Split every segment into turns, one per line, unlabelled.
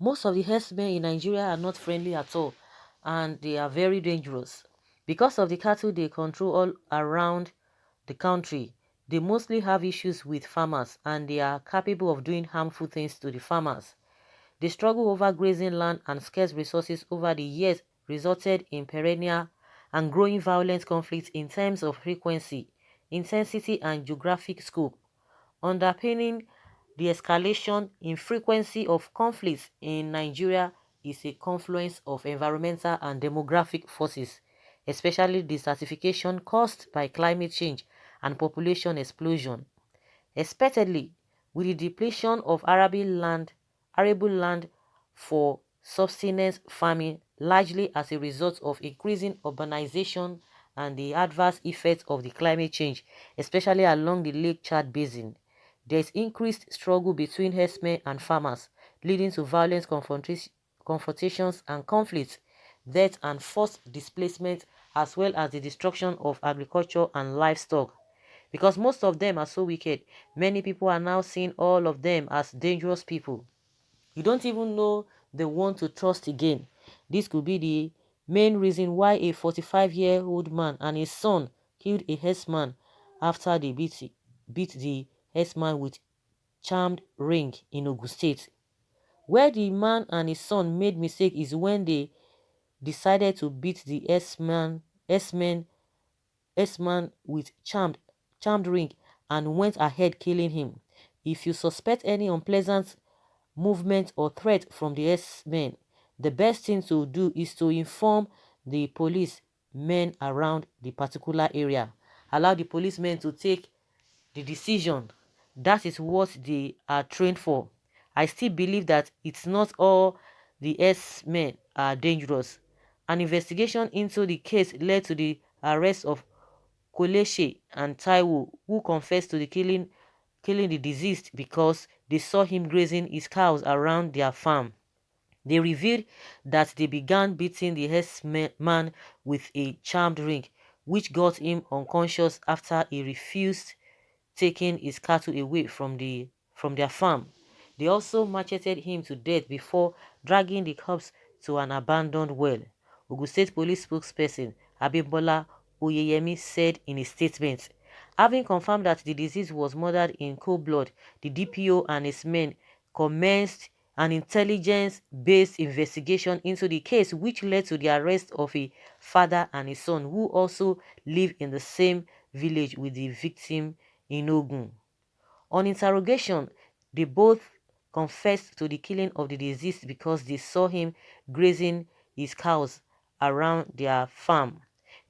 most of the herdsmen in Nigeria are not friendly at all, and they are very dangerous. Because of the cattle they control all around the country, they mostly have issues with farmers, and they are capable of doing harmful things to the farmers. The struggle over grazing land and scarce resources over the years resulted in perennial and growing violent conflicts in terms of frequency, intensity, and geographic scope. Underpinning the escalation in frequency of conflicts in Nigeria is a confluence of environmental and demographic forces, especially desertification caused by climate change and population explosion. Expectedly, with the depletion of arable land for subsistence farming, largely as a result of increasing urbanization and the adverse effects of the climate change, especially along the Lake Chad Basin, there is increased struggle between herdsmen and farmers, leading to violent confrontations and conflicts, death and forced displacement, as well as the destruction of agriculture and livestock. Because most of them are so wicked, many people are now seeing all of them as dangerous people. You don't even know the one to trust again. This could be the main reason why a 45-year-old man and his son killed a herdsman after they beat the herdsman with charmed ring in Ogun State. Where the man and his son made mistake is when they decided to beat the S-man with charmed ring and went ahead killing him. If you suspect any unpleasant movement or threat from the S-men, the best thing to do is to inform the police men around the particular area. Allow the policemen to take the decision. That is what they are trained for. I still believe that it's not all the S-men are dangerous. An investigation into the case led to the arrest of Koleshe and Taiwo, who confessed to the killing the deceased because they saw him grazing his cows around their farm. They revealed that they began beating the herdsman with a charmed ring, which got him unconscious after he refused taking his cattle away from their farm. They also macheted him to death before dragging the corpse to an abandoned well. Ogun State Police spokesperson Abimbola Oyeyemi said in a statement, having confirmed that the deceased was murdered in cold blood, the DPO and his men commenced an intelligence-based investigation into the case, which led to the arrest of a father and his son who also live in the same village with the victim in Ogun. On interrogation, they both confessed to the killing of the deceased because they saw him grazing his cows around their farm.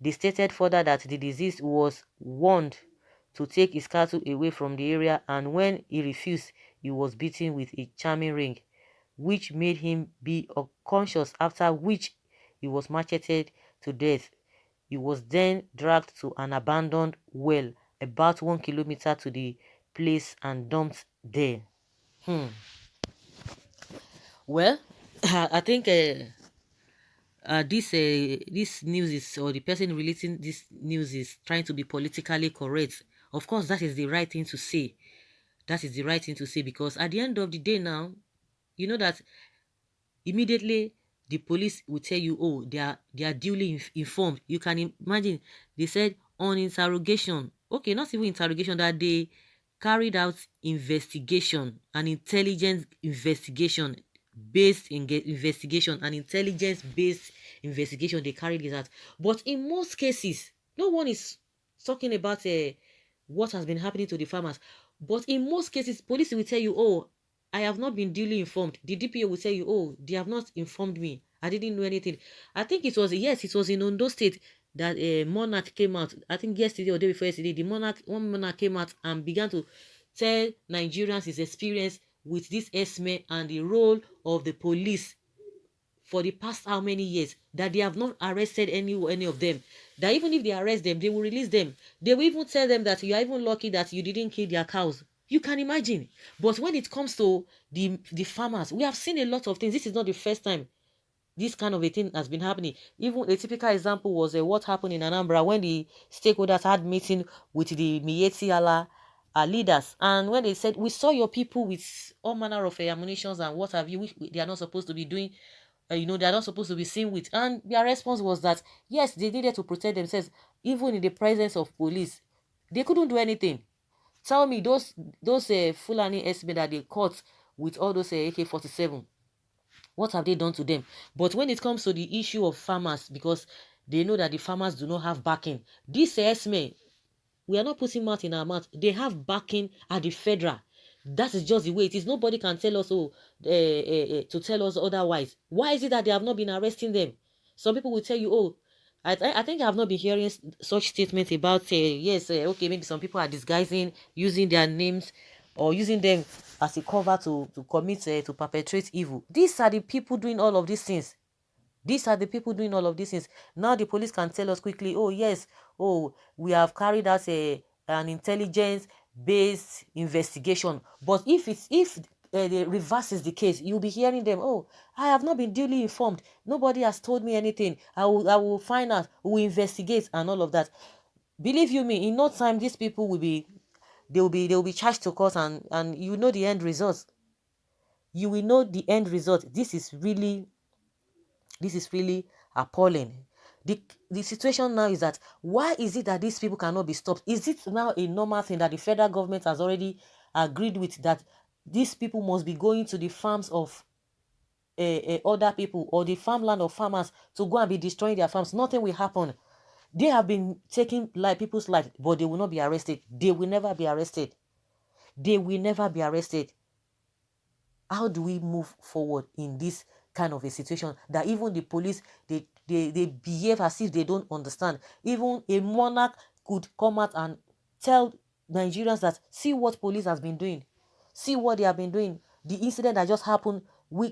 They stated further that the deceased was warned to take his cattle away from the area, and when he refused, he was beaten with a charming ring, which made him be unconscious, after which he was macheted to death. He was then dragged to an abandoned well about 1 kilometer to the place and dumped there. Well, I think this news is, or the person relating this news is trying to be politically correct. Of course, that is the right thing to say. That is the right thing to say, because at the end of the day now, you know that immediately the police will tell you, oh, they are duly informed. You can imagine they said on interrogation, okay, not even interrogation, that they carried out investigation, an intelligence investigation based investigation, an intelligence based investigation. They carried it out, but in most cases, no one is talking about what has been happening to the farmers. But in most cases, police will tell you, oh, I have not been duly informed. The DPO will tell you, oh, they have not informed me. I didn't know anything. I think it was, yes, it was in Ondo State that a monarch came out. I think yesterday or day before yesterday, one monarch came out and began to tell Nigerians his experience with this S-men and the role of the police for the past how many years, that they have not arrested any of them, that even if they arrest them, they will release them. They will even tell them that you are even lucky that you didn't kill their cows. You can imagine. But when it comes to the farmers, we have seen a lot of things. This is not the first time this kind of a thing has been happening. Even a typical example was what happened in Anambra when the stakeholders had meeting with the Miyetti Allah leaders. And when they said, we saw your people with all manner of ammunitions and what have you, which they are not supposed to be doing, they are not supposed to be seen with. And their response was that, yes, they needed to protect themselves, even in the presence of police. They couldn't do anything. Tell me, those Fulani estimate that they caught with all those AK-47, what have they done to them? But when it comes to the issue of farmers, because they know that the farmers do not have backing, this estimate, we are not putting mouth in our mouth. They have backing at the federal. That is just the way it is. Nobody can tell us, to tell us otherwise. Why is it that they have not been arresting them? Some people will tell you, I think I have not been hearing such statements about, yes, okay, maybe some people are disguising, using their names, or using them as a cover to commit, to perpetrate evil. These are the people doing all of these things. These are the people doing all of these things. Now the police can tell us quickly, oh yes, we have carried out an intelligence-based investigation. But if the reverse is the case, you'll be hearing them, oh, I have not been duly informed. Nobody has told me anything. I will find out, we will investigate and all of that. Believe you me, in no time, these people they will be charged to court, and you know the end result. You will know the end result. This is really appalling. The situation now is that, why is it that these people cannot be stopped? Is it now a normal thing that the federal government has already agreed with, that these people must be going to the farms of other people, or the farmland of farmers, to go and be destroying their farms? Nothing will happen. They have been taking people's life, but they will not be arrested. They will never be arrested. They will never be arrested. How do we move forward in this kind of a situation that even the police, they behave as if they don't understand? Even a monarch could come out and tell Nigerians that, see what police has been doing, see what they have been doing. The incident that just happened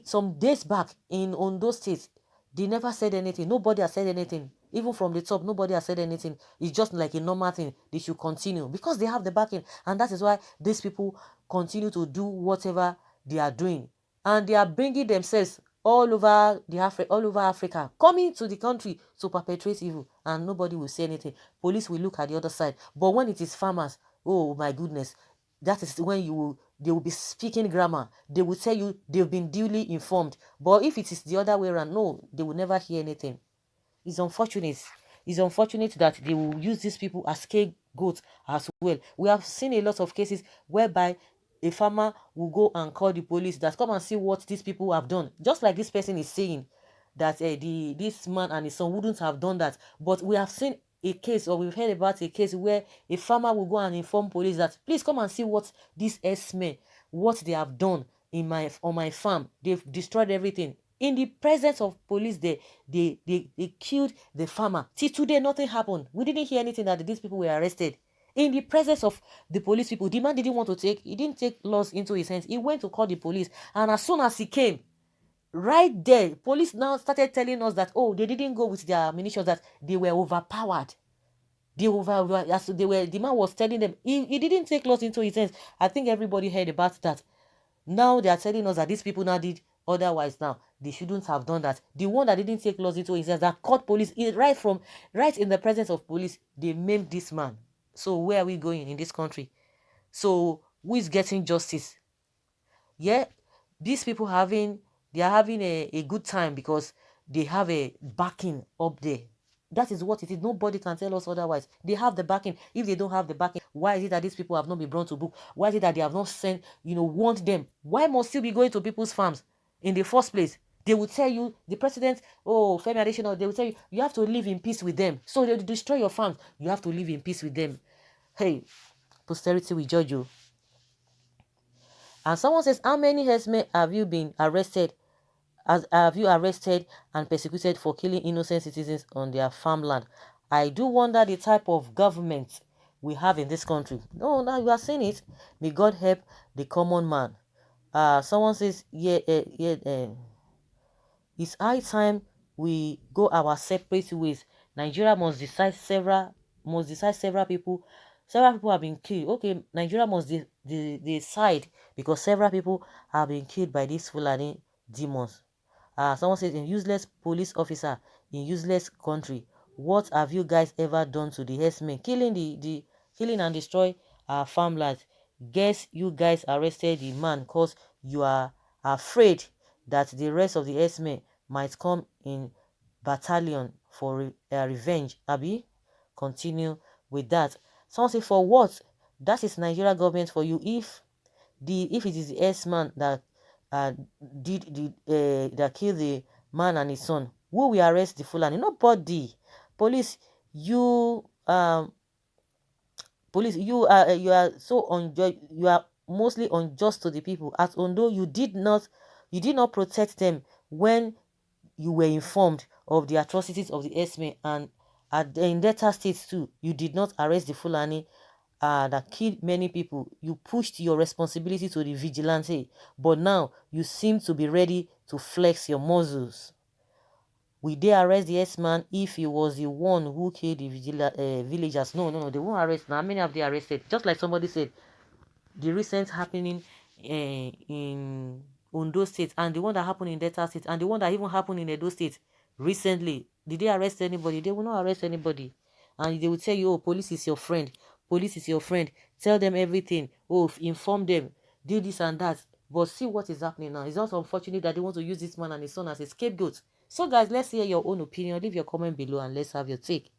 some days back in Ondo State, they never said anything. Nobody has said anything. Even from the top, nobody has said anything. It's just like a normal thing. They should continue because they have the backing, and that is why these people continue to do whatever they are doing, and they are bringing themselves all over Africa, coming to the country to perpetrate evil, and nobody will say anything. Police will look at the other side. But when it is farmers, oh my goodness, that is when they will be speaking grammar. They will tell you they've been duly informed. But if it is the other way around, no, they will never hear anything. It's unfortunate. It's unfortunate that they will use these people as scapegoats as well. We have seen a lot of cases whereby a farmer will go and call the police, that come and see what these people have done. Just like this person is saying that this man and his son wouldn't have done that. But we have seen a case, or we've heard about a case where a farmer will go and inform police that, please come and see what these S-men, what they have done on my farm. They've destroyed everything. In the presence of police, they killed the farmer. Till today, nothing happened. We didn't hear anything that these people were arrested. In the presence of the police people, the man didn't take laws into his hands. He went to call the police, and as soon as he came, right there, police now started telling us that, oh, they didn't go with their ammunition, that they were overpowered. The man was telling them he didn't take laws into his hands. I think everybody heard about that. Now they are telling us that these people now did otherwise. Now they shouldn't have done that. The one that didn't take laws into his hands, that caught police right in the presence of police, they maimed this man. So where are we going in this country? So who is getting justice? Yeah, these people they are having a good time because they have a backing up there. That is what it is. Nobody can tell us otherwise. They have the backing. If they don't have the backing, why is it that these people have not been brought to book? Why is it that they have not sent, warned them? Why must you be going to people's farms in the first place? They will tell you, the president, Femi Adesina, they will tell you, you have to live in peace with them. So they destroy your farms. You have to live in peace with them. Hey, posterity will judge you. And someone says, how many herdsmen have you been arrested? Have you arrested and persecuted for killing innocent citizens on their farmland? I do wonder the type of government we have in this country. No, now you are saying it. May God help the common man. Someone says, it's high time we go our separate ways. Nigeria must decide several people. Several people have been killed. Okay, Nigeria must decide, because several people have been killed by these Fulani demons. Someone says, a useless police officer in useless country. What have you guys ever done to the herdsmen? Killing and destroy our farmland. Guess you guys arrested the man because you are afraid that the rest of the herdsmen might come in battalion for revenge. Abi, continue with that. Someone say, for what? That is Nigeria government for you. If it is the herdsman that uh, that killed the man and his son, who will arrest the Fulani? Nobody. Police, you you are so unjust. You are mostly unjust to the people. At Ondo, you did not protect them when you were informed of the atrocities of the herdsmen, and in Delta states too, you did not arrest the Fulani that killed many people. You pushed your responsibility to the vigilante, but now you seem to be ready to flex your muscles. Will they arrest the herdsman if he was the one who killed the villagers? No, no, no, they won't arrest. Now, how many have they arrested? Just like somebody said, the recent happening in Ondo State, and the one that happened in Delta State, and the one that even happened in Edo State recently. Did they arrest anybody? They will not arrest anybody. And they will tell you, oh, police is your friend. Police is your friend. Tell them everything. Oh, inform them. Do this and that. But see what is happening now. It's just unfortunate that they want to use this man and his son as a scapegoat. So guys, let's hear your own opinion. Leave your comment below and let's have your take.